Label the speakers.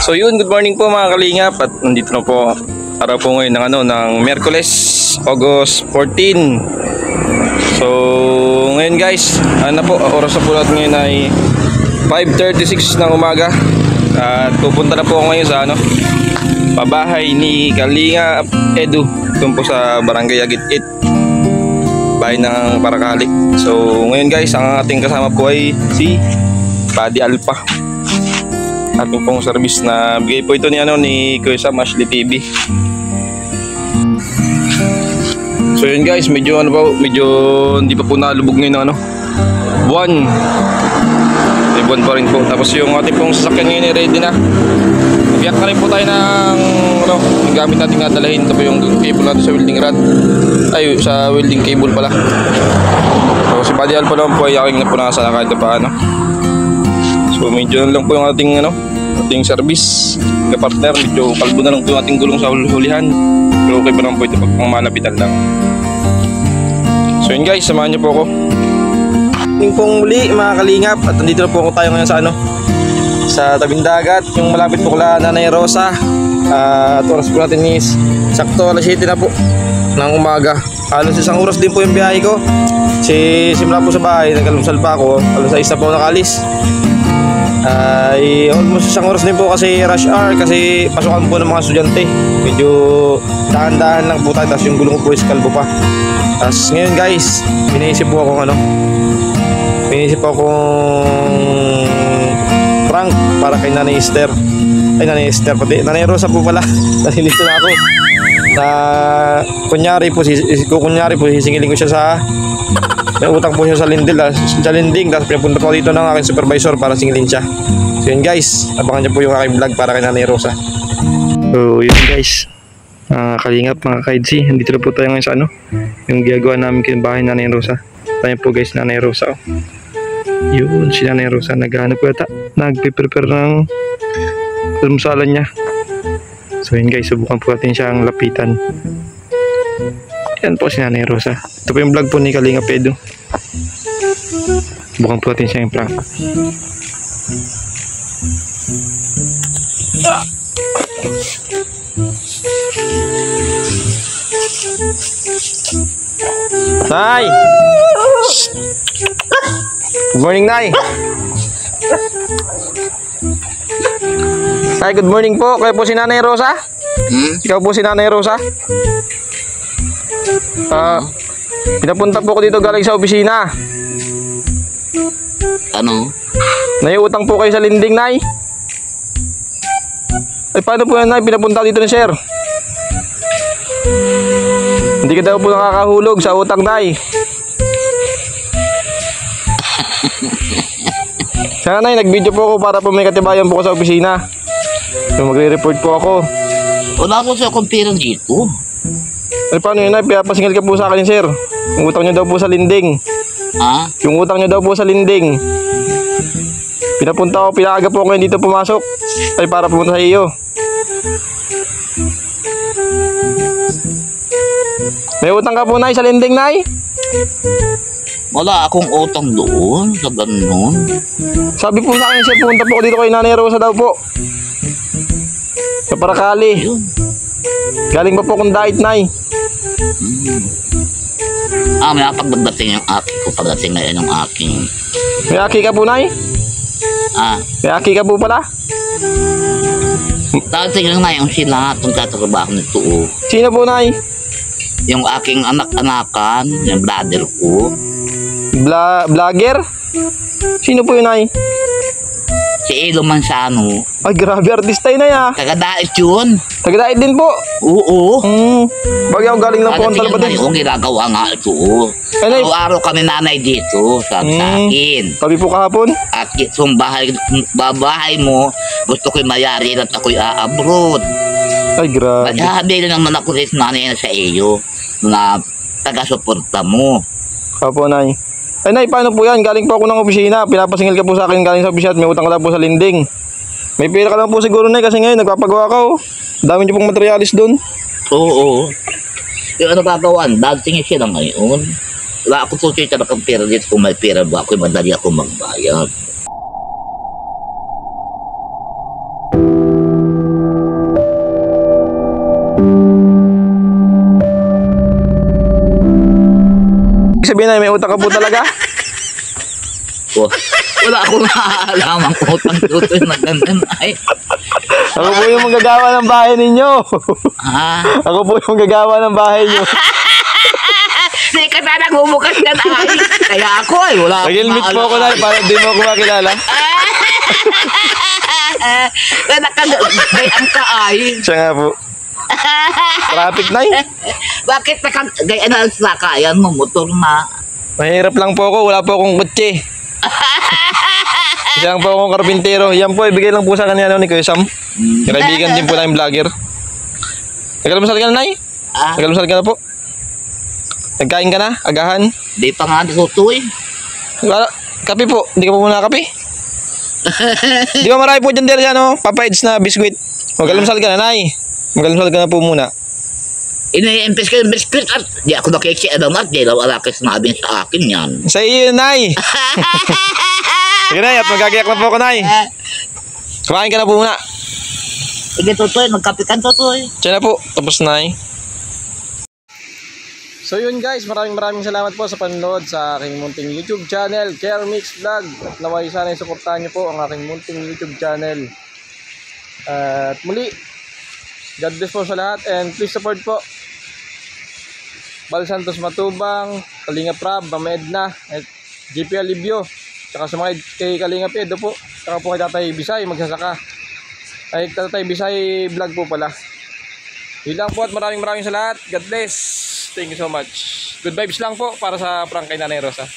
Speaker 1: So yun, good morning po mga kalingap. At nandito na po araw po ngayon ng Miyerkules, August 14. So ngayon guys, oras na po natin ngayon ay 5:36 ng umaga. At pupunta na po ako ngayon sa pabahay ni Kalingap Edu, doon po sa Barangay Agitit, bahay ng Parakali. So ngayon guys, ang ating kasama po ay si Buddy Alpha, ating pong service na bigay po ito ni Kuya Sam Ashley TV. So yun guys, medyo hindi pa po nalubog ngayon buwan. May buwan pa rin po. Tapos yung ating pong sasakyan ngayon ay ready na. Biyak na rin po tayo ng yung gamit natin nga dalahin. Ito po yung cable natin sa welding rod, ay sa welding cable pala. So si Buddy Alpha naman po ay aking na po nakasala kahit pa So medyo lang po yung ating service ka-partner. Medyo kalbo na lang po yung ating gulong sa hulihan, pero okay pa naman po ito pag malapitan lang. So yun guys, samahan niyo po ako. Yung pong muli mga kalingap, at nandito na po tayo ngayon sa tabing dagat, yung malapit po kala Nanay Rosa. At oras po natin is sakto alas 7 na po ng umaga. Halos isang oras din po yung biyahe ko. Simula po sa bahay, nag-almusal pa ako, alas 6 na po nakalis. Ay almost isang oras din po kasi rush hour, kasi pasukan po ng mga estudyante. Medyo dahan-dahan lang po tayo, tapos yung gulong ko po is kalbo pa. Tapos ngayon guys, iniisip po akong prank para kay Nanay Esther. Ay Nanay Esther pati, Nanay Rosa po pala. Nalilito na ako na kunyari po sisingilin ko siya sa may utang po siya sa linding, tapos pinapunta po dito ng aking supervisor para singilin siya. So yun guys, abangan niyo po yung aking vlog para kay Nanay Rosa. So yun guys, kalingap mga kaidsi, nandito na po tayo ngayon sa yung ginagawa namin kay bahay Nanay Rosa. Tayo po guys, Nanay Rosa. Yun, si Nanay Rosa naghahanap po yata, nagpe-prepare ng almusalan niya. So yun guys, subukan po natin siyang lapitan. Yan po si Nanay Rosa. Ito po yung vlog po ni Kalingap Edu. Subukan po natin siyang prank. Nay! Good morning, Nay! Nay, good morning po. Kayo po si Nanay Rosa? Ikaw po si Nanay Rosa? Pinapunta po ko dito galing sa opisina. Naiutang po kayo sa linding, Nay? Ay paano po yan, Nay? Pinapunta dito ni Sir. Hindi ka daw po nakakahulog sa utang, Nay. Sana, Nay, nag-video po ako para po may katibayan po ko sa opisina. So, magre-report po ako.
Speaker 2: Wala po siya akong pera dito.
Speaker 1: Ay paano yun, Nay? Pinapasingil ka po sa akin, Sir. Yung utang nyo daw po sa linding. Yung utang nyo daw po sa linding. Pinaaga po ngayon dito pumasok. Ay para pumunta sa iyo. May utang ka po, Nay, sa linding, Nay?
Speaker 2: Wala akong utang doon sa ganun.
Speaker 1: Sabi po sa akin, Sir, pumunta po dito kay Nanay Rosa daw po, sa Parakali. Galing pa po akong diet, Nay.
Speaker 2: May pagdating yung aki ko. Pagdating ngayon yung aking.
Speaker 1: May aki ka po, Nay? May aki ka po pala?
Speaker 2: Dating lang na yung sila itong tatrabaho nito.
Speaker 1: Sino po, Nay?
Speaker 2: Yung aking anak-anakan, yung brother ko.
Speaker 1: Vlogger? Sino po yun, Nay?
Speaker 2: Si Elo Mansano.
Speaker 1: Ay, grabe, artista yun, Nay,
Speaker 2: Tagadait yun.
Speaker 1: Tagadait din po?
Speaker 2: Oo.
Speaker 1: Bagay ako galing lang po ang Talabadin.
Speaker 2: Yung ginagawa nga ito. Araw-araw kami nanay dito, sabi sa akin.
Speaker 1: Kami po kahapon?
Speaker 2: At itong bahay mo, gusto ko'y mayari at ako'y abroad.
Speaker 1: Ay, grabe.
Speaker 2: Sabi naman ako rin nanay na sa iyo na taga-suporta mo.
Speaker 1: Opo, Nay. Ay, Nay, paano po yan? Galing po ako ng opisina. Pinapasingil ka po sa akin galing sa opisina at may utang ka lang po sa linding. May pera ka lang po siguro, Nay, kasi ngayon nagpapagawa ka. Dami niyo pong materialis doon.
Speaker 2: Oo. Yung gagawin? Dancing siya na ngayon. Wala ako po siya talagang pera dito. Kung may pera ba ako, madali ako magbayad.
Speaker 1: Ibig sabihin na may utang ka po talaga?
Speaker 2: Oh, wala akong naaalamang utang tutoy na ganun ay.
Speaker 1: Ako po yung manggagawa ng bahay ninyo.
Speaker 2: Ha?
Speaker 1: Ako po yung gagawa ng bahay nyo.
Speaker 2: Hindi ka na nagbubukas na ay. Kaya ako ay wala akong
Speaker 1: Nag-helmet po ako na para di mo ako makilala.
Speaker 2: Nakagayang ka ay.
Speaker 1: Siya nga po. Traffic na eh.
Speaker 2: Bakit nakagayaan na ang sakayan mo? Motor na.
Speaker 1: Mahirap lang po ako. Wala po akong kutsi. Isa lang po akong karpintero. Yan po, ibigay lang po sa kanya ni Kuya Sam. Kaibigan din po namin vlogger. Nagkalmasal ka na, Nay?
Speaker 2: Ah,
Speaker 1: Nagkalmasal ka na po? Nagkain ka na? Agahan?
Speaker 2: di pa nga natutuloy.
Speaker 1: Wala. Kape po. Hindi ka po muna kape? Di ba marami po dyan dito ano? Papa Eds na biskuit. Magkalmasal ka na, Nay. Magkalmasal ka na po muna.
Speaker 2: Ina-impes ka ng biscuit at di ako nakikialam at di lang wala kayo sinabi sa akin yan.
Speaker 1: Sa iyo, Nay. Sige, Nay. At magagayak na po ako, Nay. Kumain ka na po muna.
Speaker 2: Sige, tutoy. Magkape ka, tutoy.
Speaker 1: Siya na po. Tapos na eh. So yun guys, maraming salamat po sa panonood sa aking munting YouTube channel, Care Mix Vlog. At naway sana suportahan niyo po ang aking munting YouTube channel. At muli, God bless po sa lahat and please support po Bal Santos Matubang, Kalinga Prab, Mama Edna, at JP Alibio. Tsaka sa mga kay Kalinga Pedro po. Tsaka po kay Tatay Bisay, magsasaka. Ay, Tatay Bisay vlog po pala. Yun lang po at maraming sa lahat. God bless. Thank you so much. Good vibes lang po para sa prank kay Nanay Rosa.